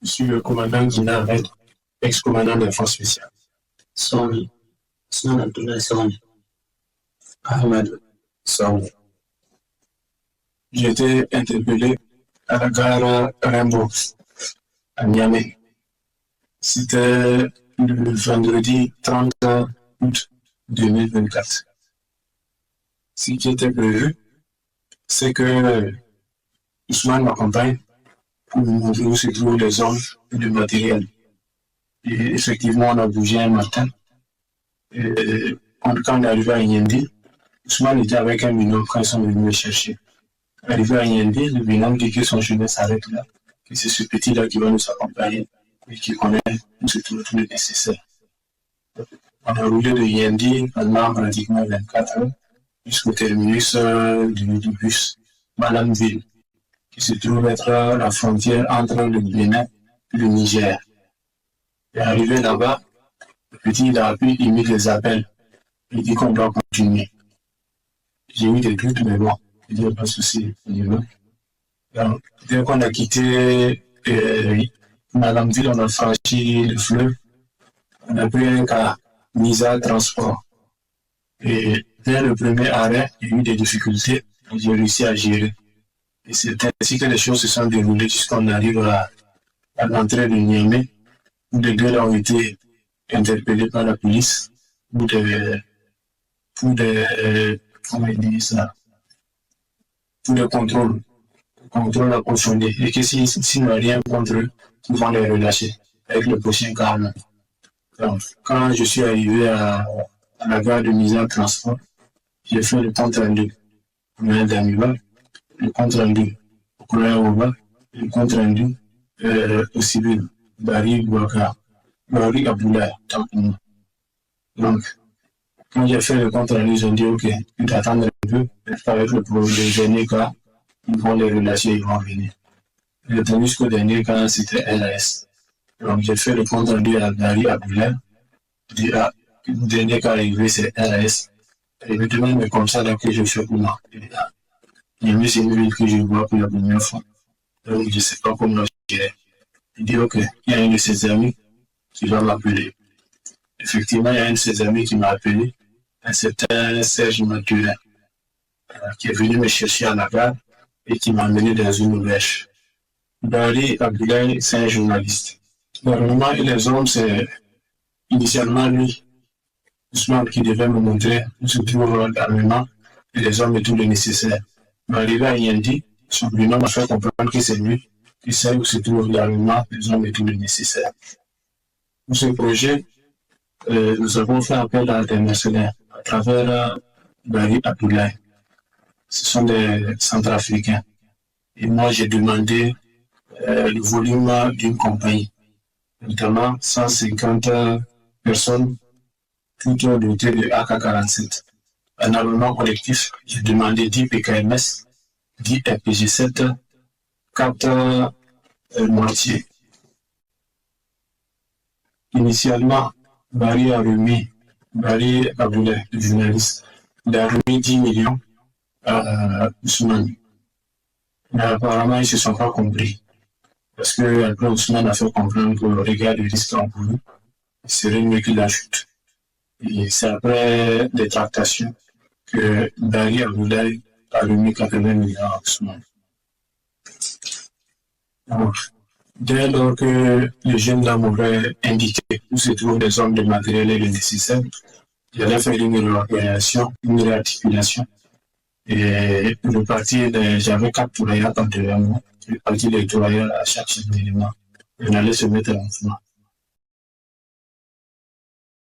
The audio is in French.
Je suis le commandant Guina Ahmed, ex-commandant des forces spéciales. Sony. Ousmane Abdoulaye Sony. Ahmed Saoud. J'ai été interpellé à la gare Rimbaud, à Niamey. C'était le vendredi 30 août 2024. Ce qui était prévu, c'est que Ousmane m'accompagne pour me montrer où se trouvent les hommes et le matériel. Et effectivement, on a bougé un matin. Et quand on est arrivé à Yendi, Ousmane était avec un binôme quand ils sont venus me chercher. Arrivé à Yendi, le binôme dit que son chemin s'arrête là, que c'est ce petit-là qui va nous accompagner et qui connaît tout le nécessaire. On a roulé de Yendi pendant pratiquement 24 heures jusqu'au terminus du bus Malamville, qui se trouve être la frontière entre le Bénin et le Niger. Et arrivé là-bas, le petit il a appris, il mit des appels. Il dit qu'on doit continuer. J'ai eu des doutes, mais bon, il dit pas de souci. Donc, dès qu'on a quitté Malamville, on a franchi le fleuve. On a pris un cas Nisa Transport. Et dès le premier arrêt, il y a eu des difficultés. J'ai réussi à gérer. Et c'est ainsi que les choses se sont déroulées jusqu'on arrive à l'entrée de Niamey, où les deux ont été interpellés par la police pour des comment il dit ça, pour des contrôles approfondis. Et que s'il n'y a rien contre eux, ils vont les relâcher avec le prochain calme. Donc, quand je suis arrivé à la gare de mise en transport, j'ai fait le compte rendu au moyen d'Amival, le compte rendu au courrier Oba, le compte rendu au civil, Barry Bouaka, Barry Abdoulaye, tant pour moi. Donc, quand j'ai fait le compte rendu, ils ont dit ok, tu t'attends un peu, avec le dernier cas, ils vont les relâcher, ils vont venir. J'ai attendu jusqu'au dernier cas, c'était LAS. Donc, j'ai fait le compte rendu à Barry Abdoulaye. Le dernier cas arrivé, c'est LAS. Et il me demande, mais comme ça, là, que je fais pour moi. Il me dit, c'est une ville que je vois pour la première fois. Donc, je ne sais pas comment je dirais. Il dit, ok, il y a un de ses amis qui va m'appeler. Effectivement, il y a un de ses amis qui m'a appelé, un certain Serge Mathurin, qui est venu me chercher à la gare et qui m'a amené dans une auberge. Barry Abdoulaye, c'est un journaliste. Normalement, les hommes, c'est initialement lui, Ousmane, qui devait me montrer où se trouve l'armement et les hommes et tout le nécessaire. Mais arrivé à Yendi, son binôme m'a fait comprendre que c'est lui qui sait où se trouve l'armement, les hommes et tout le nécessaire. Pour ce projet, nous avons fait appel à des mercenaires à travers Barry Abdoulaye. Ce sont des Centrafricains. Et moi, j'ai demandé le volume d'une compagnie, notamment 150 personnes, toutes dotées de AK-47. Un armement collectif, j'ai demandé 10 PKMS, 10 RPG-7, 4 mortiers. Initialement, Barry Abdoulaye, le journaliste, il a remis 10 millions à Ousmane. Mais apparemment, ils ne se sont pas compris. Parce que après, Ousmane a fait comprendre qu'au regard du risque encouru, il serait mieux qu'il ajoute. Et c'est après des tractations que Barry Abdoulaye a remis 80 millions à Ousmane. Donc, dès lors que le jeune dame aurait indiqué où se trouvent les hommes de matériel et le nécessaire, j'allais faire une réorganisation, une réarticulation. Et le parti, j'avais 4 tourailleurs devant moi. Le parti des tourailleurs à chaque élément. On allait se mettre en mouvement.